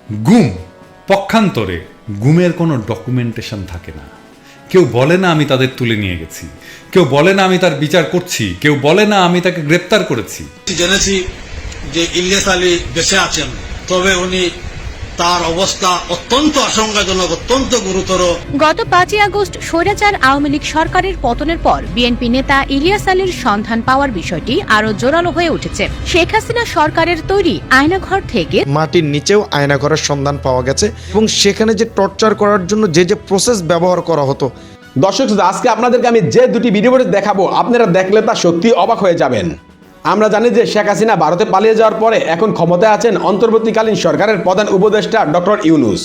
গুম পক্ষান্তরে গুমের কোনো ডকুমেন্টেশন থাকে না। কেউ বলে না আমি তাদের তুলে নিয়ে গেছি, কেউ বলে না আমি তার বিচার করছি, কেউ বলে না আমি তাকে গ্রেপ্তার করেছি। জেনেছি যে ইলিয়াস আলী বেঁচে আছেন, তবে উনি তার অবস্থা অত্যন্ত আশঙ্কাজনক, অত্যন্ত গুরুতর। গত 5ই আগস্ট স্বৈরাচার আওয়ামী লীগ সরকারের পতনের পর বিএনপি নেতা ইলিয়াস আলীর সন্ধান পাওয়ার বিষয়টি আরো জোরালো হয়ে উঠেছে। শেখ হাসিনা সরকারের তৈরি আয়নাঘর থেকে মাটির নিচেও আয়নাঘরের সন্ধান পাওয়া গেছে এবং সেখানে যে টর্চার করার জন্য যে প্রসেস ব্যবহার করা হতো। দর্শক, আজকে আপনাদেরকে আমি যে দুটি ভিডিও দেখাবো, আপনারা দেখলে তা সত্যি অবাক হয়ে যাবেন। আমরা জানি যে শেখ হাসিনা ভারতে পালিয়ে যাওয়ার পরে এখন ক্ষমতায় আছেন অন্তর্বর্তীকালীন সরকারের প্রধান উপদেষ্টা ডক্টর ইউনূস।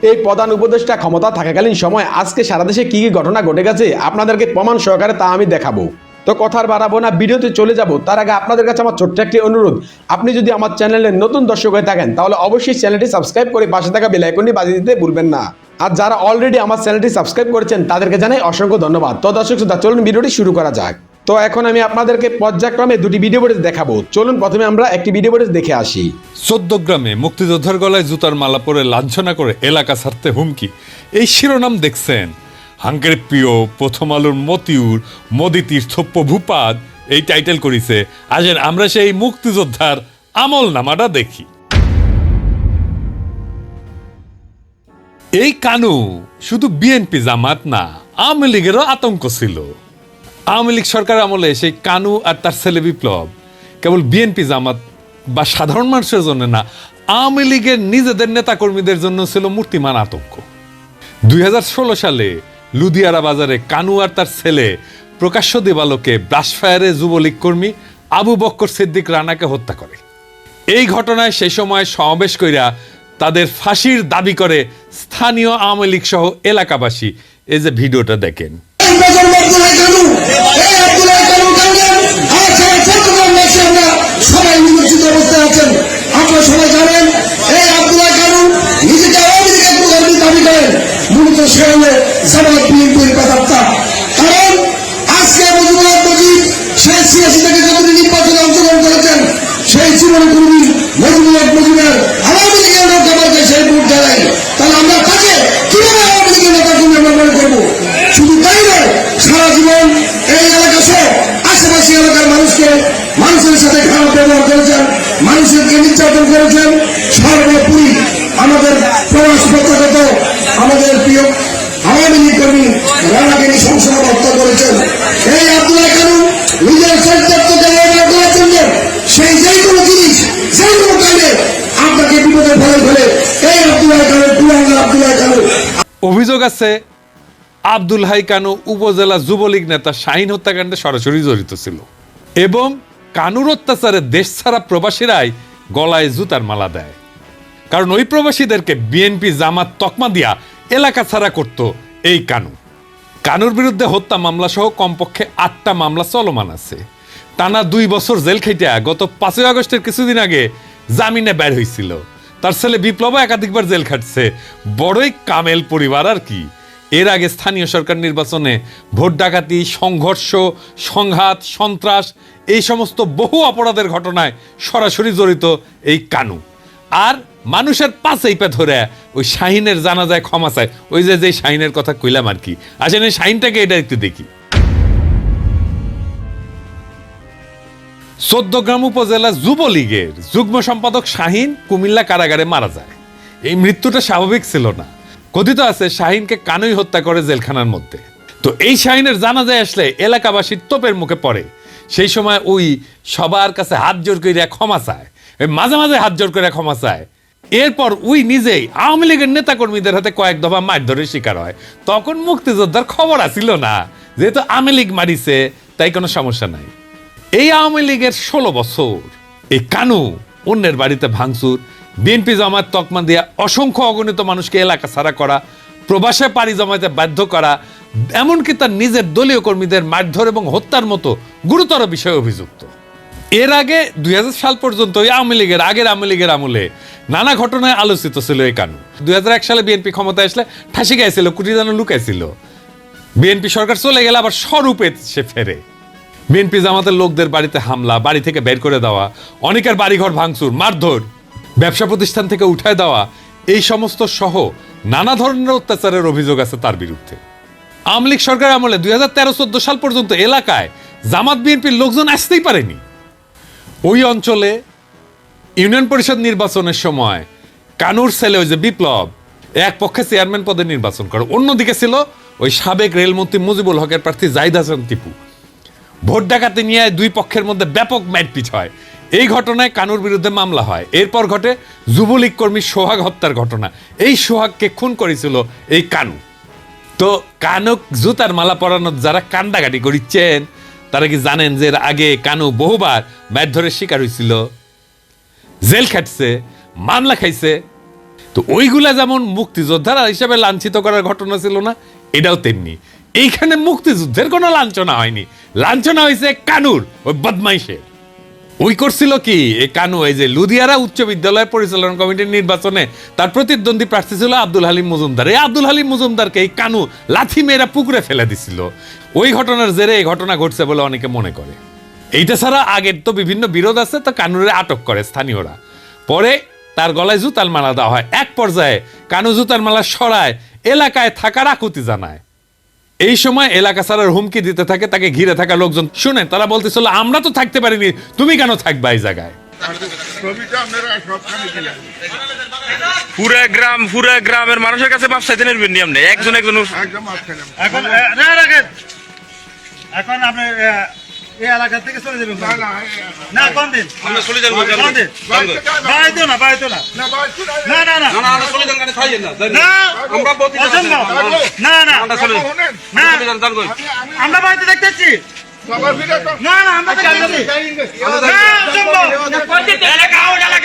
এই প্রধান উপদেষ্টা ক্ষমতা থাকাকালীন সময় আজকে সারা দেশে কি কি ঘটনা ঘটে গেছে আপনাদেরকে প্রমাণ সহকারে তা আমি দেখাবো। তো কথা আর বাড়াবো না, ভিডিওতে চলে যাব। তার আগে আপনাদের কাছে আমার ছোট্ট একটি অনুরোধ, আপনি যদি আমার চ্যানেলে নতুন দর্শক হয়ে থাকেন তাহলে অবশ্যই চ্যানেলটি সাবস্ক্রাইব করে পাশে থাকা বেল আইকনটি বাজিয়ে দিতে ভুলবেন না। আর যারা অলরেডি আমার চ্যানেলটি সাবস্ক্রাইব করেছেন তাদেরকে জানাই অসংখ্য ধন্যবাদ। তো দর্শক, চলুন ভিডিওটি শুরু করা যাক। তো এখন আমি আপনাদেরকে পর্যায়ক্রমে দুটি ভিডিও ফুটেজ দেখাবো। চলুন প্রথমে আমরা একটি ভিডিও ফুটেজ দেখে আসি। 14 গ্রামে মুক্তিযোদ্ধার গলায় জুতার মালা পরে লাঞ্ছনা করে এলাকা ছাড়তে হুমকি, এই শিরোনাম দেখছেন। হাঙ্কের প্রিয় প্রথম আলোর মতিউর মোদি তীর্থ প্রভুপাদ এই টাইটেল করেছে। আসেন আমরা সেই মুক্তিযোদ্ধার আমল নামাটা দেখি। এই কানু শুধু বিএনপি জামাত না, আওয়ামী লীগেরও আতঙ্ক ছিল। আওয়ামী লীগ সরকার আমলে সেই কানু আর তার ছেলে বিপ্লব কেবল বিএনপি জামাত বা সাধারণ মানুষের জন্য না, আওয়ামী লীগের নিজেদের নেতাকর্মীদের জন্য ছিল মূর্তিমান আতঙ্ক। 2016 সালে লুধিয়ারা বাজারে কানু আর তার ছেলে প্রকাশ্য দিবালোকে ব্রাশফায়ারে যুবলীগ কর্মী আবু বক্কর সিদ্দিক রানাকে হত্যা করে। এই ঘটনায় সেই সময় সমাবেশ কইরা তাদের ফাঁসির দাবি করে স্থানীয় আওয়ামী লীগ সহ এলাকাবাসী। এই যে ভিডিওটা দেখেন। সবাই নির্বাচিত অবস্থায় আছেন, আপনারা সবাই জানেন এই আব্দুল্লাহ কানু নিজেকে আওয়ামী লীগের প্রধানমন্ত্রী দাবি করেন, মূলত সে হল জামাত বিএনপির প্রেতাত্মা। কারণ আজকে মুজিবুর মুজিব সে 86 থেকে যতদিন নির্বাচনে অংশগ্রহণ করেছেন সেই জীবনে কোনদিন মুজিবুর মুজিবের আওয়ামী লীগের নেতাকে সেই ভোট দেয়। তাহলে আমরা তাকে কিভাবে আওয়ামী লীগের নেতা জন্য ব্যবহার করবো? শুধু তাই নয়, সারা জীবন এই এলাকা সহ আশেপাশে এলাকার মানুষের সাথে খারাপ ব্যবহার করেছেন, মানুষেরকে নির্যাতন করেছেন। সর্বোপরি আমাদের প্রবাস প্রত্যাগত আমাদের প্রিয় আওয়ামী লীগ কর্মী রানাকে নৃশংসভাবে হত্যা করেছেন। এই আব্দুল্লাহ কানু নিজের চরিত্রকে ব্যবহার করার জন্য সেই যে কোনো জিনিস যে কোনো কারণে আপনাকে বিপদে ফেলে এই আব্দুল্লাহ কানু কুলাঙ্গার আব্দুল্লাহ কানু। অভিযোগ আছে আব্দুল হাই কানু উপজেলা যুবলীগ নেতা শাহিন হত্যাকাণ্ডে সরাসরি জড়িত ছিল এবং কানুর অত্যাচারে দেশ ছাড়া প্রবাসীরাই গলায় জুতার মালা দেয়। কারণ ওই প্রবাসীদেরকে বিএনপি জামাত তকমা দিয়া এলাকা ছাড়া করত এই কানু। কানুর বিরুদ্ধে হত্যা মামলা সহ কমপক্ষে 8টা মামলা চলমান আছে। টানা 2 বছর জেল খেটে গত 5ই আগস্টের কিছুদিন আগে জামিনে বের হয়েছিল। তার ছেলে বিপ্লব একাধিকবার জেল খাটছে। বড়ই কামেল পরিবার আর কি। এর আগে স্থানীয় সরকার নির্বাচনে ভোট ডাকাতি, সংঘর্ষ, সংঘাত, সন্ত্রাস এই সমস্ত বহু অপরাধের ঘটনায় সরাসরি জড়িত এই কানু। আর মানুষের পাশেই পা ধরে ওই শাহিনের জানাজায় ক্ষমা চায়। ওই যে শাহিনের কথা কইলাম আর কি। আসেন এই শাহিনটাকে এটা একটু দেখি। 14 গ্রাম উপজেলা যুবলীগের যুগ্ম সম্পাদক শাহিন কুমিল্লা কারাগারে মারা যায়। এই মৃত্যুটা স্বাভাবিক ছিল না। কথিত আছে শাহিনকে কানুই হত্যা করে জেলখানার মধ্যে। তো এই শাহিনের জানাজায় আসলে এলাকাবাসীর তোপের মুখে পড়ে। সেই সময় ওই সবার কাছে হাত জোর করে ক্ষমা চায়, মাঝে মাঝে হাত জোর করে ক্ষমা চায়। এরপর ওই নিজেই আওয়ামী লীগের নেতাকর্মীদের হাতে কয়েক দফা মারধরের শিকার হয়। তখন মুক্তিযোদ্ধার খবর আসিল না, যেহেতু আওয়ামী লীগ মারিছে তাই কোনো সমস্যা নাই। এই আওয়ামী লীগের 16 বছর এই কানু অন্যের বাড়িতে ভাঙচুর, বিএনপি জামাত তকমা দিয়া অসংখ্য অগণিত মানুষকে এলাকা ছাড়া করা, প্রবাসে পাড়ি জমাইতে বাধ্য করা, এমনকি তার নিজের দলীয় কর্মীদের মারধর এবং হত্যার মতো গুরুতর বিষয়ে অভিযুক্ত। এর আগে 2000 সাল পর্যন্ত আওয়ামী লীগের আমলে নানা ঘটনায় আলোচিত ছিল এই কানু। 2001 সালে বিএনপি ক্ষমতায় আসলে ফাঁসি গাইছিল, কুটি যেন লুকাইছিল। বিএনপি সরকার চলে গেলে আবার স্বরূপে সে ফেরে। বিএনপি জামাতের লোকদের বাড়িতে হামলা, বাড়ি থেকে বের করে দেওয়া, অনেকের বাড়িঘর ভাঙচুর, মারধর, ব্যবসা প্রতিষ্ঠান থেকে উঠায় দেওয়া, এই সমস্ত সহ নানা ধরনের অত্যাচারের অভিযোগ আছে তার বিরুদ্ধে। আওয়ামী লীগ সরকার আমলে 2013-14 সাল পর্যন্ত এলাকায় জামাত বিএনপির লোকজন আসতেই পারেনি। ওই অঞ্চলে ইউনিয়ন পরিষদ নির্বাচনের সময় কানুর ছেলে ওই যে বিপ্লব এক পক্ষে চেয়ারম্যান পদে নির্বাচন করে, অন্যদিকে ছিল ওই সাবেক রেলমন্ত্রী মুজিবুল হকের প্রার্থী জাহিদ হাসান টিপু। ভোট ডাকাতি নিয়ে দুই পক্ষের মধ্যে ব্যাপক মারপিট হয়। এই ঘটনায় কানুর বিরুদ্ধে মামলা হয়। এরপর ঘটে যুবলীগ কর্মী সোহাগ হত্যার ঘটনা। এই সোহাগকে খুন করেছিল এই কানু। তো কানুক জুতার মালা পরানোর যারা কান্দাকাটি করিচ্ছেন তারা কি জানেন যে এর আগে কানু বহুবার মারধরের শিকার হয়েছিল, জেল খাটছে, মামলা খাইছে। তো ওইগুলা যেমন মুক্তিযোদ্ধারা হিসাবে লাঞ্ছিত করার ঘটনা ছিল না, এটাও তেমনি। এইখানে মুক্তিযুদ্ধের কোনো লাঞ্ছনা হয়নি, লাঞ্ছনা হয়েছে কানুর ওই বদমাইশের। ওই করছিল কি এই কানু, এই যে লুধিয়ারা উচ্চ বিদ্যালয় পরিচালনা কমিটির নির্বাচনে তার প্রতিদ্বন্দ্বী প্রার্থী ছিল আব্দুল হালিম মজুমদার। এই আব্দুল হালিম মজুমদারকে এই কানু লাথি মেয়েরা পুকুরে ফেলে দিছিল। ওই ঘটনার জেরে এই ঘটনা ঘটছে বলে অনেকে মনে করে। এইটা ছাড়া আগের তো বিভিন্ন বিরোধ আছে, তো কানুরে আটক করে স্থানীয়রা। পরে তার গলায় জুতার মালা দেওয়া হয়। এক পর্যায়ে কানু জুতার মালা সরায় এলাকায় থাকার আকুতি জানায়। এই সময় এলাকা ছাড়ার হুমকি দিতে থাকে তাকে ঘিরে থাকা লোকজন। শুনে তারা বলতেছিল, আমরা তো থাকতে পারিনি, তুমি কেন থাকবা এই জায়গায়? পুরা গ্রামের মানুষের কাছে মাপ চাইতে নেবেন নি আপনি, একজন এখন আপনি এই এলাকা থেকে চলে যাবেন না? কোন দিন আমরা চলে যাবো, বাড়াইতো না না না না আমরা চলে যান, খাইয়েন না না আমরা বলতে না না আমরা চলে না যান কই আমরা বাড়িতে দেখতেছি না না আমরা দেখতেছি না অসম্ভব এলাকা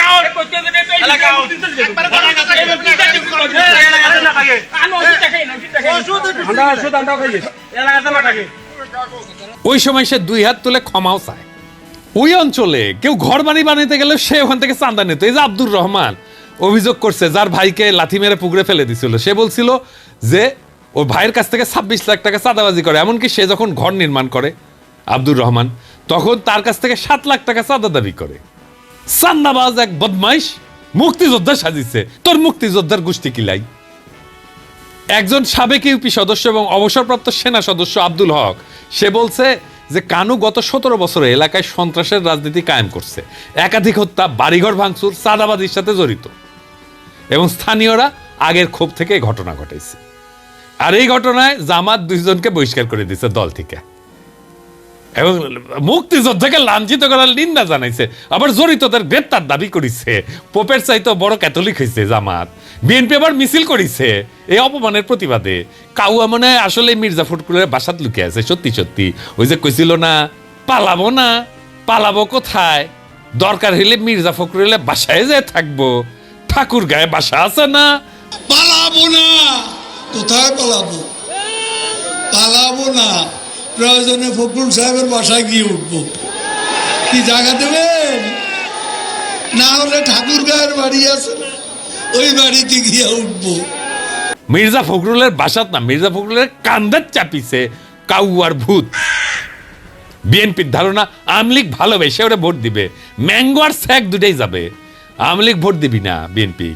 ওই সময় সে দুই হাত তুলে ক্ষমাও চায়। ওই অঞ্চলে কেউ ঘর বাড়ি বানাইতে গেলে সে ওখান থেকে চাঁদা নিত। এই যে আব্দুর রহমান অভিযোগ করছে, যার ভাইকে লাথি মেরে পুকুরে ফেলে দিছিল, সে বলছিল যে ওর ভাইয়ের কাছ থেকে 26 লাখ টাকা চাঁদাবাজি করে। এমনকি সে যখন ঘর নির্মাণ করে আব্দুর রহমান, তখন তার কাছ থেকে 7 লাখ টাকা চাঁদা দাবি করে। চান্দাবাজ এক বদমাইশ মুক্তিযোদ্ধা সাজিছে। তোর মুক্তিযোদ্ধার গোষ্ঠী কিলাই। একজন সাবেক ইউপি সদস্য এবং অবসরপ্রাপ্ত সেনা সদস্য আব্দুল হক, সে বলছে যে কানু গত 17 বছরে এলাকায় সন্ত্রাসের রাজনীতি কায়েম করছে, একাধিক হত্যা, বাড়িঘর ভাঙচুর, চাঁদাবাজির সাথে জড়িত, এবং স্থানীয়রা আগের ক্ষোভ থেকে ঘটনা ঘটাইছে। আর এই ঘটনায় জামাত 2 জনকে বহিষ্কার করে দিয়েছে দল থেকে, এবং মুক্তিযোদ্ধাকে লাঞ্ছিত করার নিন্দা জানাইছে। আবার জড়িতদের গ্রেপ্তার দাবি করেছে। পোপের চাইতে বড় ক্যাথলিক হয়েছে জামাত। বিএনপি আবার মিছিল করেছে এই অপমানের প্রতিবাদে। কাউয়া মনে হয় আসলে মির্জা ফখরুলের বাসাত লুকিয়ে আছে। সত্যি সত্যি ওই যে কইছিল না, পালাবো না, পালাবো কোথায়, দরকার হইলে মির্জা ফখরুলের বাসায় যেয়ে থাকবো, ঠাকুর গায়ে বাসা আছে না। পালাবো না, কোথায় পালাবো? পালাবো না, প্রয়োজনে ফখরুল সাহেবের বাসায় গিয়ে উঠবো। কি জায়গা দেবেন? না হলে ঠাকুর গায়ের বাড়ি আছে, ওই বাড়িতে গিয়ে উঠবো। মির্জা ফখরুলের বাসাত না, মির্জা ফখরুলের কান্দার চাপিছে কাউয়ার ভূত। বিএনপির ধারণা আওয়ামী লীগ ভালোবেসে ওরা ভোট দিবে, ম্যাঙ্গো আর স্যাক দুটাই যাবে। আওয়ামী লীগ ভোট দিবি না বিএনপি,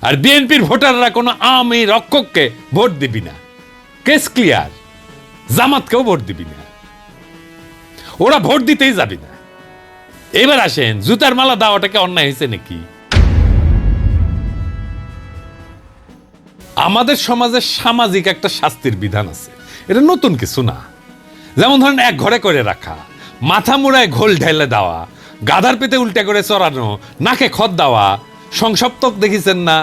আর বিএনপির ভোটাররা কোনো আওয়ামী রক্ষককে ভোট দিবি না। Case clear. জামাতকেও ভোট দিবি না, ওরা ভোট দিতেই যাবি না। এবার আসেন, জুতার মালা দেওয়াটাকে অন্যায় হয়েছে নাকি? আমাদের সমাজে সামাজিক একটা শাস্তির বিধান আছে, এটা নতুন কিছু না। যেমন ধরেন এক ঘরে করে রাখা, মাথা মুড়ায় ঘোল ঢেলে দেওয়া, গাধার পেতে উল্টে করে চড়ানো, নাকে খত দেওয়া। সংসপ্তক দেখেছেন না,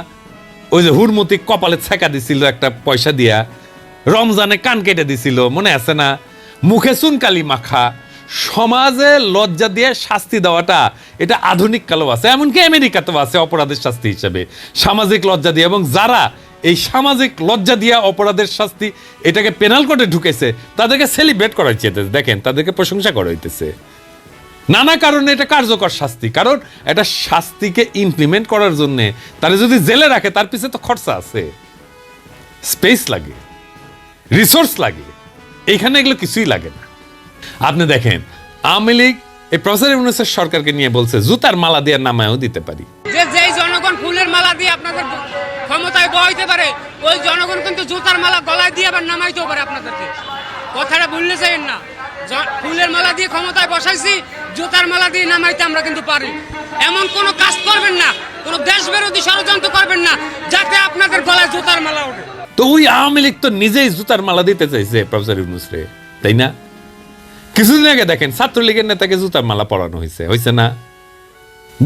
ওই যে হুড়মতি কপালে ছেঁকা দিছিল একটা পয়সা দিয়া, রমজানে কান কেটে দিছিল, মনে আছে না? মুখে চুনকালি মাখা। সমাজে লজ্জা দিয়ে শাস্তি দেওয়াটা এটা আধুনিক কালেও আছে, এমনকি আমেরিকাতেও আছে অপরাধের শাস্তি হিসেবে সামাজিক লজ্জা দিয়ে। এবং যারা এই সামাজিক লজ্জা দিয়া অপরাধের শাস্তি এটাকে পেনাল কোডে ঢুকেছে, তাদেরকে সেলিব্রেট করা হইতেছে, দেখেন তাদেরকে প্রশংসা করা হইতেছে। নানা কারণে এটা কার্যকর শাস্তি। কারণ এটা শাস্তিকে ইমপ্লিমেন্ট করার জন্য তারা যদি জেলে রাখে, তার পিছনে তো খরচা আছে, স্পেস লাগে, রিসোর্স লাগে। এইখানে এগুলো কিছুই লাগে না। আপনি দেখেন আওয়ামী লীগ এই প্রফেসর ইউনূসের সরকারকে নিয়ে বলছে জুতার মালা দিয়ে নামায়ও দিতে পারি। যে যেই জনগণ ফুলের মালা দিয়ে আপনাদের বহাইতে পারে, ওই জনগণ কিন্তু জুতার মালা গলায় দিয়ে আবার নামাইতেও পারে আপনাদেরকে। কথাটা ভুললে চাইেন না, ফুলের মালা দিয়ে ক্ষমতায় বসাইছি, জুতার মালা দিয়ে নামাইতে আমরা কিন্তু পারি। এমন কোনো কাজ করবেন না, কোনো দেশ বিরোধী ষড়যন্ত্র করবেন না যাতে আপনাদের গলায় জুতার মালা ওঠে। তো ওই আওয়ামী লীগ তো নিজেই জুতার মালা দিতে চাইছে প্রফেসর ইউনূস রে, তাই না? কিছুদিন আগে দেখেন ছাত্রলীগের নেতাকে জুতার মালা পরানো হয়েছে না?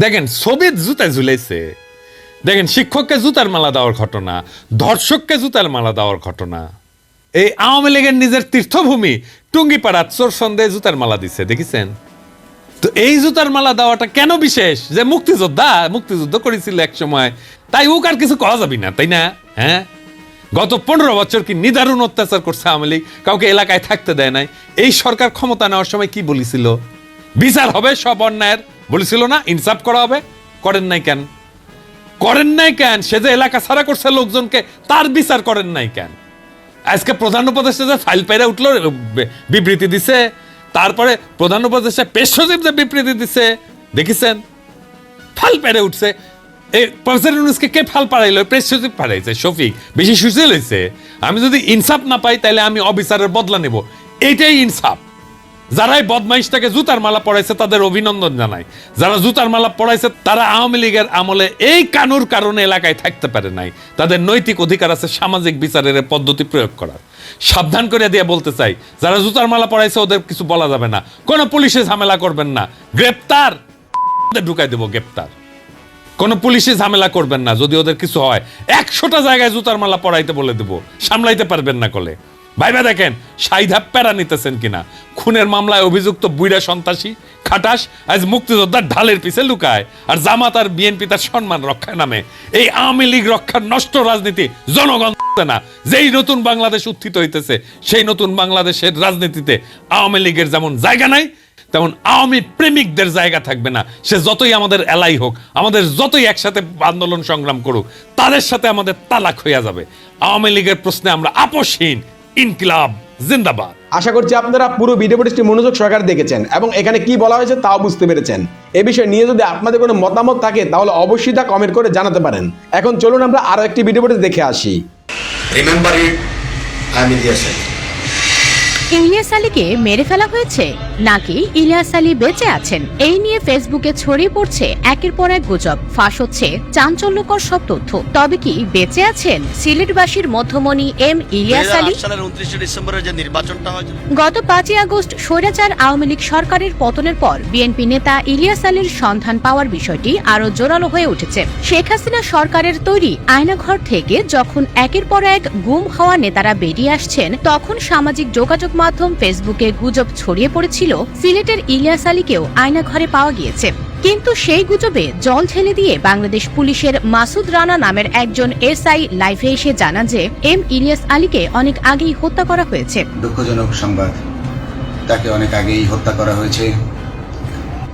দেখেন ছবির জুতায় ঝুলাইছে, দেখেন শিক্ষককে জুতার মালা দেওয়ার ঘটনা, ধর্ষককে জুতার মালা দেওয়ার ঘটনা। এই আওয়ামী লীগের নিজের তীর্থভূমি টুঙ্গিপাড়া চোর সন্দেহে জুতার মালা দিচ্ছে, দেখেছেন? তো এই জুতার মালা দেওয়াটা কেন বিশেষ? যে মুক্তিযুদ্ধ করেছিল এক সময়, তাই ও আর কিছু কওয়া যাবে না, তাই না? হ্যাঁ, গত 15 বছর কি নিদারুণ অত্যাচার করছে আওয়ামী লীগ, কাউকে এলাকায় থাকতে দেয় নাই। এই সরকার ক্ষমতা নেওয়ার সময় কি বলেছিল? বিচার হবে সব অন্যায়ের, বলেছিল না? ইনসাফ করা হবে, করেন নাই কেন? সে যে এলাকা ছাড়া করছে লোকজনকে, তার বিচার করেন নাই কেন? আজকে প্রধান উপদেষ্টা যে ফাইল পাইরা উঠলো, বিবৃতি দিছে, তারপরে প্রধান উপদেষ্টা পেশ সচিব যে বিবৃতি দিছে, দেখেছেন? ফাইল পাইরা উঠছে। এই প্রফেসর ইউনূসকে কে ফাল পাড়াইলো? প্রেস সচিব পাড়াইছে, শফিক। বেশি সুশীল হয়েছে। আমি যদি ইনসাফ না পাই তাহলে আমি অবিচারের বদলা নেব, এইটাই ইনসাফ। যারাই বদমাইশটাকে জুতার মালা পড়াইছে তাদের অভিনন্দন জানাই। যারা জুতার মালা পড়াইছে তারা আওয়ামী লীগের আমলে এই কানুর কারণে এলাকায় থাকতে পারে নাই। তাদের নৈতিক অধিকার আছে সামাজিক বিচারের পদ্ধতি প্রয়োগ করার। সাবধান করে দিয়ে বলতে চাই, যারা জুতার মালা পড়াইছে ওদের কিছু বলা যাবে না, কোনো পুলিশে ঝামেলা করবেন না, গ্রেপ্তার ঢুকাই দেবো, গ্রেপ্তার। কোনো পুলিশে ঝামেলা করবেন না, যদি ওদের কিছু হয় 100টা জায়গায় জুতার মালা পড়াইতে বলে দেবো, সামলাইতে পারবেন না কলে। ভাইবা দেখেন সাইধা প্যারা নিতেছেন কিনা। খুনের মামলায় অভিযুক্ত বুইড়া সন্ত্রাসী খাটাস আজ মুক্তিযোদ্ধার ঢালের পিছে লুকায়, আর জামাত আর বিএনপি তার সম্মান রক্ষায় নামে। এই আওয়ামী লীগ রক্ষার নষ্ট রাজনীতি জনগণ না। যেই নতুন বাংলাদেশ উত্থিত হইতেছে, সেই নতুন বাংলাদেশের রাজনীতিতে আওয়ামী লীগের যেমন জায়গা নাই, তেমন আওয়ামী প্রেমিকদের জায়গা থাকবে না। সে যতই আমাদের এলাই হোক, আমাদের যতই একসাথে আন্দোলন সংগ্রাম করুক, তাদের সাথে আমাদের তালাক হইয়া যাবে। আওয়ামী লীগের প্রশ্নে আমরা আপোষহীন। ইনকিলাব জিন্দাবাদ। আশা করছি আপনারা পুরো ভিডিওটি মনোযোগ সহকারে দেখেছেন এবং এখানে কি বলা হয়েছে তাও বুঝতে পেরেছেন। এ বিষয়ে নিয়ে যদি আপনাদের কোনো মতামত থাকে তাহলে অবশ্যই তা কমেন্ট করে জানাতে পারেন। এখন চলুন আমরা আরো একটি ভিডিওটি দেখে আসি। Remember it, I am Ilias Ali. ইলিয়াস আলীকে মেরে ফেলা হয়েছে নাকি ইলিয়াস আলী বেঁচে আছেন, এই নিয়ে ফেসবুকে ছড়িয়ে পড়ছে একের পর এক গুজব। ফাঁস হচ্ছে চাঞ্চল্যকর সব তথ্য। তবে কি বেঁচে আছেন সিলেটবাসীর মধ্যমণি এম ইলিয়াস আলী? সালের 29 ডিসেম্বরের যে নির্বাচনটা হয়েছিল, গত 5 আগস্ট স্বৈরাচার আওয়ামী লীগ সরকারের পতনের পর বিএনপি নেতা ইলিয়াস আলীর সন্ধান পাওয়ার বিষয়টি আরো জোরালো হয়ে উঠেছে। শেখ হাসিনা সরকারের তৈরি আয়নাঘর থেকে যখন একের পর এক গুম হওয়া নেতারা বেরিয়ে আসছেন, তখন সামাজিক যোগাযোগ মাধ্যম ফেসবুকে গুজব ছড়িয়ে পড়েছিল সিলেটের ইলিয়াস আলীকেও আয়নাঘরে পাওয়া গিয়েছে। কিন্তু সেই গুজবে জল ঢেলে দিয়ে বাংলাদেশ পুলিশের মাসুদ রানা নামের একজন এসআই লাইভে এসে জানান যে এম ইলিয়াস আলীকে অনেক আগেই হত্যা করা হয়েছে। দুঃখজনক সংবাদ, তাকে অনেক আগেই হত্যা করা হয়েছে।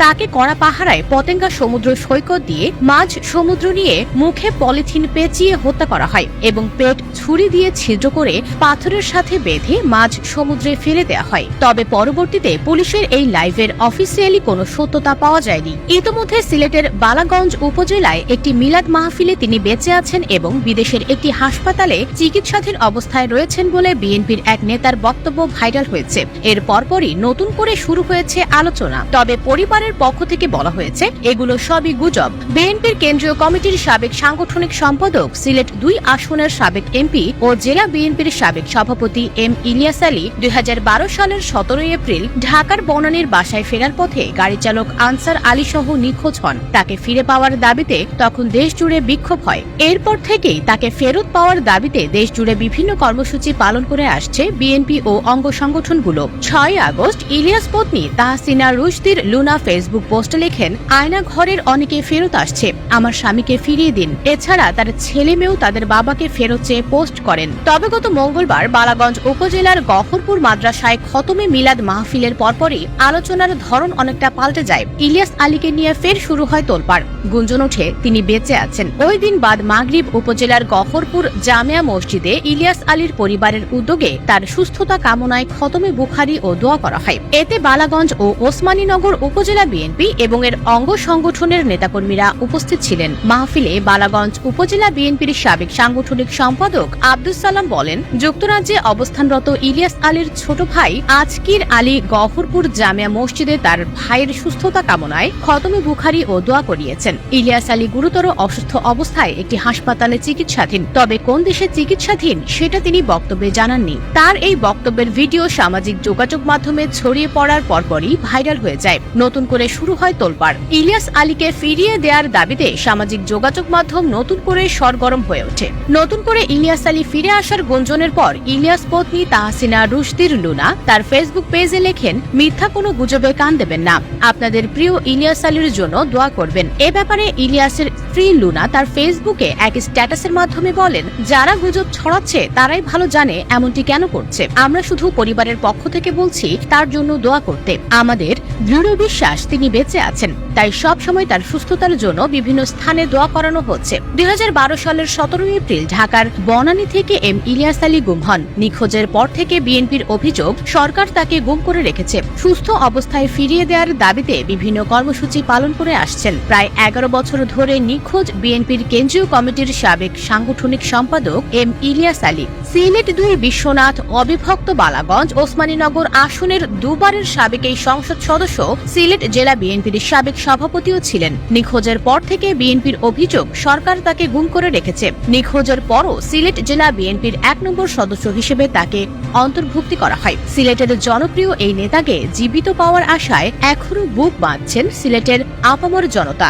তাকে কড়া পাহারায় পতেঙ্গা সমুদ্র সৈকত দিয়ে মাঝ সমুদ্র নিয়ে মুখে পলিথিন পেঁচিয়ে হত্যা করা হয় এবং পেট ছুরি দিয়ে ছিদ্র করে পাথরের সাথে বেঁধে মাঝ সমুদ্রে ফেলে দেওয়া হয়। তবে পরবর্তীতে পুলিশের এই লাইভের অফিসিয়ালি কোনো সত্যতা পাওয়া যায়নি। ইতোমধ্যে সিলেটের বালাগঞ্জ উপজেলায় একটি মিলাদ মাহফিলে তিনি বেঁচে আছেন এবং বিদেশের একটি হাসপাতালে চিকিৎসাধীন অবস্থায় রয়েছেন বলে বিএনপির এক নেতার বক্তব্য ভাইরাল হয়েছে। এর পরপরই নতুন করে শুরু হয়েছে আলোচনা। তবে পরিবারের পক্ষ থেকে বলা হয়েছে এগুলো সবই গুজব। বিএনপির কেন্দ্রীয় কমিটির সাবেক সাংগঠনিক সম্পাদক, সিলেট 2 আসনের সাবেক এমপি ও জেলা বিএনপির সাবেক সভাপতি এম ইলিয়াস আলী 2012 সালের 17 এপ্রিল ঢাকার বনানীর বাসায় ফেরার পথে গাড়ি চালক আনসার আলী সহ নিখোঁজ হন। তাকে ফিরে পাওয়ার দাবিতে তখন দেশ জুড়ে বিক্ষোভ হয়। এরপর থেকেই তাকে ফেরত পাওয়ার দাবিতে দেশ জুড়ে বিভিন্ন কর্মসূচি পালন করে আসছে বিএনপি ও অঙ্গ সংগঠনগুলো। 6 আগস্ট ইলিয়াস পত্নী তাহসিনা রুশদির লুনা ফেসবুক পোস্টে লেখেন, আয়না ঘরের অনেকে ফেরত আসছে, আমার স্বামীকে ফিরিয়ে দিন। এছাড়া তার ছেলে মেয়েও তাদের বাবাকে ফেরত চেয়ে পোস্ট করেন। তবে গত মঙ্গলবার বালাগঞ্জ উপজেলার গফরপুর মাদ্রাসায় খতমে মিলাদ মাহফিলের পরপরই আলোচনার ধরন অনেকটা পাল্টে যায়। ইলিয়াস আলীকে নিয়ে ফের শুরু হয় তোলপাড়। গুঞ্জন ওঠে তিনি বেঁচে আছেন। ওই দিন বাদ মাগরিব উপজেলার গফরপুর জামিয়া মসজিদে ইলিয়াস আলীর পরিবারের উদ্যোগে তার সুস্থতা কামনায় খতমে বুখারী ও দোয়া করা হয়। এতে বালাগঞ্জ ও ওসমানীনগর উপজেলা উপজেলা বিএনপি এবং এর অঙ্গ সংগঠনের নেতাকর্মীরা উপস্থিত ছিলেন। মাহফিলে বালাগঞ্জ উপজেলা বিএনপির সাবেক সাংগঠনিক সম্পাদক আব্দুস সালাম বলেন, যুক্তরাজ্যে অবস্থানরত ইলিয়াস আলীর ছোট ভাই আজকির আলী গফরপুর জামিয়া মসজিদে তার ভাইয়ের সুস্থতা কামনায় খতমে বুখারী ও দোয়া করিয়েছেন। ইলিয়াস আলী গুরুতর অসুস্থ অবস্থায় একটি হাসপাতালে চিকিৎসাধীন, তবে কোন দেশে চিকিৎসাধীন সেটা তিনি বক্তব্যে জানাননি। তার এই বক্তব্যের ভিডিও সামাজিক যোগাযোগ মাধ্যমে ছড়িয়ে পড়ার পরপরই ভাইরাল হয়ে যায়। নতুন করে শুরু হয় তোলপাড়। ইলিয়াস আলীকে ফিরিয়ে দেওয়ার দাবিতে সামাজিক যোগাযোগ মাধ্যম নতুন করে সরগরম হয়ে ওঠে। নতুন করে ইলিয়াস আলী ফিরে আসার গুঞ্জনের পর ইলিয়াস পত্নী তাহসিনা রুশদির লুনা তার ফেসবুক পেজে লেখেন, মিথ্যা কোনো গুজবে কান দেবেন না, আপনাদের প্রিয় ইলিয়াস আলীর জন্য দোয়া করবেন। এ ব্যাপারে ইলিয়াসের স্ত্রী লুনা তার ফেসবুকে এক স্ট্যাটাসের মাধ্যমে বলেন, যারা গুজব ছড়াচ্ছে তারাই ভালো জানে এমনটি কেন করছে। আমরা শুধু পরিবারের পক্ষ থেকে বলছি তার জন্য দোয়া করতে। আমাদের দৃঢ় বিশ্বাস তিনি বেঁচে আছেন, তাই সব সময় তার সুস্থতার জন্য বিভিন্ন স্থানে দোয়া করানো হচ্ছে। 2012 সালের 17 এপ্রিল ঢাকার বনানী থেকে এম ইলিয়াস আলী গুম হন। নিখোঁজের পর থেকে বিএনপির অভিযোগ সরকার তাকে গুম করে রেখেছে। সুস্থ অবস্থায় ফিরিয়ে দেওয়ার দাবিতে বিভিন্ন কর্মসূচি পালন করে আসছেন। প্রায় 11 বছর ধরে নিখোঁজ বিএনপির কেন্দ্রীয় কমিটির সাবেক সাংগঠনিক সম্পাদক এম ইলিয়াস আলী। সিলেট 2 বিশ্বনাথ অবিভক্ত বালাগঞ্জ ওসমানীনগর আসনের দুবারের সাবেক এই সংসদ সদস্য সিলেট জেলা বিএনপির সাবেক সভাপতিও ছিলেন। নিখোঁজের পর থেকে বিএনপির অভিযোগ সরকার তাকে গুম করে রেখেছে। নিখোঁজের পরও সিলেট জেলা বিএনপির 1 নম্বর সদস্য হিসেবে তাকে অন্তর্ভুক্তি করা হয়। সিলেটের জনপ্রিয় এই নেতাকে জীবিত পাওয়ার আশায় এখনো বুক বাঁধছেন সিলেটের আপামর জনতা।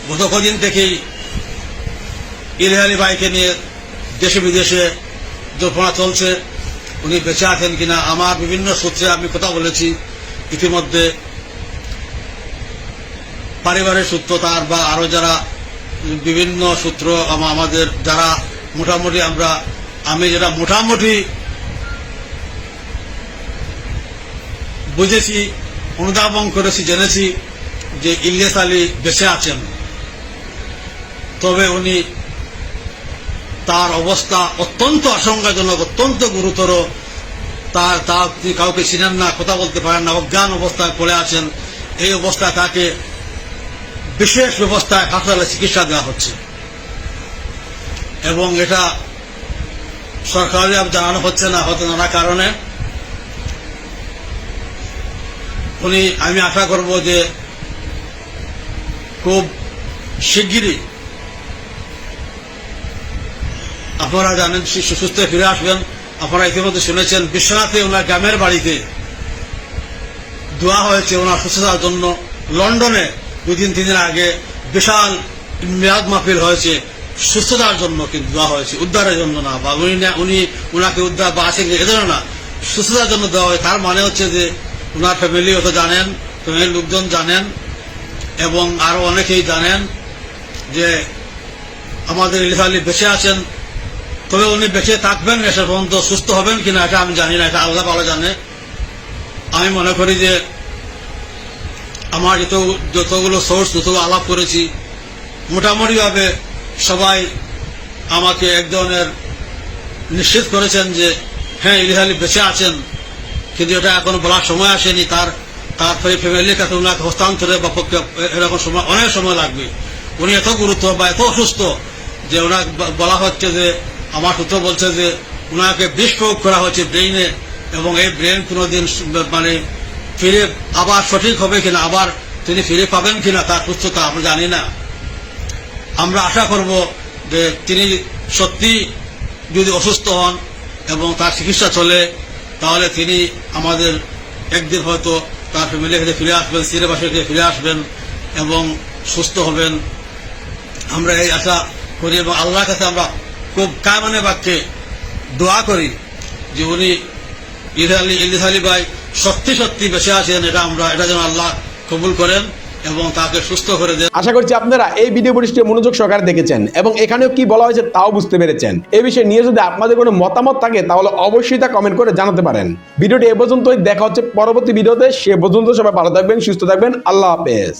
গত কদিন থেকেই ইলিয়াস আলী ভাইকে নিয়ে দেশে বিদেশে জল্পনা চলছে, উনি বেঁচে আছেন কিনা। আমার বিভিন্ন সূত্রে আমি কথা বলেছি, ইতিমধ্যে পারিবারিক সূত্র তার বা আরো যারা বিভিন্ন সূত্র আমাদের যারা মোটামুটি আমি যেটা মোটামুটি বুঝেছি, অনুধাবন করেছি, জেনেছি যে ইলিয়াস আলী বেঁচে আছেন, তবে উনি তার অবস্থা অত্যন্ত আশঙ্কাজনক, অত্যন্ত গুরুতর। তার কাউকে চিনেন না, কথা বলতে পারেন না, অজ্ঞান অবস্থায় পড়ে আছেন। এই অবস্থায় তাকে বিশেষ ব্যবস্থায় হাসপাতালে চিকিৎসা দেওয়া হচ্ছে এবং এটা সরকারি জানানো হচ্ছে না, হয়তো নানা কারণে। আমি আশা করব যে খুব শিগগিরই আপনারা জানেন সুস্থ ফিরে আসবেন। আপনারা ইতিমধ্যে শুনেছেন বিশ্বনাথে ওনার গ্রামের বাড়িতে দোয়া হয়েছে ওনার সুস্থতার জন্য। লন্ডনে 2-3 দিন আগে বিশাল মিলাদ মাহফিল হয়েছে সুস্থতার জন্য, কিন্তু দোয়া হয়েছে, উদ্ধারের জন্য না, বা উনি ওনাকে উদ্ধার বা আছেন এজন্য না, সুস্থতার জন্য দেওয়া হয়। তার মানে হচ্ছে যে ওনার ফ্যামিলি হয়তো জানেন, ফ্যামিলির লোকজন জানেন এবং আরো অনেকেই জানেন যে আমাদের ইলিয়াস আলী বেঁচে আছেন। তবে উনি বেঁচে থাকবেন এসে পর্যন্ত, সুস্থ হবেন কিনা এটা আমি জানি না, এটা আল্লাহ ভালো জানে। আমি মনে করি যে আমার যতগুলো সোর্স, যতগুলো আলাপ করেছি, মোটামুটি ভাবে সবাই আমাকে এক ধরনের নিশ্চিত করেছেন যে হ্যাঁ ইলিয়াস আলী বেঁচে আছেন, কিন্তু এটা এখন বলার সময় আসেনি। তার ফ্যামিলির কাছে ওনাকে হস্তান্তরে বা এরকম সময় অনেক সময় লাগবে। উনি এত গুরুত্ব বা এত অসুস্থ যে ওনাকে বলা হচ্ছে যে, আমার সূত্র বলছে যে ওনাকে বিষ প্রয়োগ করা হচ্ছে ব্রেইনে, এবং এই ব্রেন কোনোদিন মানে ফিরে আবার সঠিক হবে কিনা, আবার তিনি ফিরে পাবেন কিনা তার সুস্থতা আমরা জানি না। আমরা আশা করব যে তিনি সত্যি যদি অসুস্থ হন এবং তার চিকিৎসা চলে, তাহলে তিনি আমাদের একদিন হয়তো তার ফ্যামিলির কাছে ফিরে আসবেন, সিলেবাসের কাছে ফিরে আসবেন এবং সুস্থ হবেন। আমরা এই আশা করি এবং আল্লাহর কাছে আমরা খুব কায়মানে বাক্যে দোয়া করি যে উনি ইলিয়াস আলী ভাই সত্যি সত্যি বেঁচে আছেন, এটা যেন আল্লাহ কবুল করেন এবং তাকে সুস্থ করে দেন। আশা করছি আপনারা এই ভিডিও ফুটেজটি মনোযোগ সহকারে দেখেছেন এবং এখানেও কি বলা হয়েছে তাও বুঝতে পেরেছেন। এই বিষয়ে নিয়ে যদি আপনাদের কোনো মতামত থাকে তাহলে অবশ্যই তা কমেন্ট করে জানাতে পারেন। ভিডিওটি এ পর্যন্তই, দেখা হচ্ছে পরবর্তী ভিডিওতে। সে পর্যন্ত সবাই ভালো থাকবেন, সুস্থ থাকবেন। আল্লাহ হাফেজ।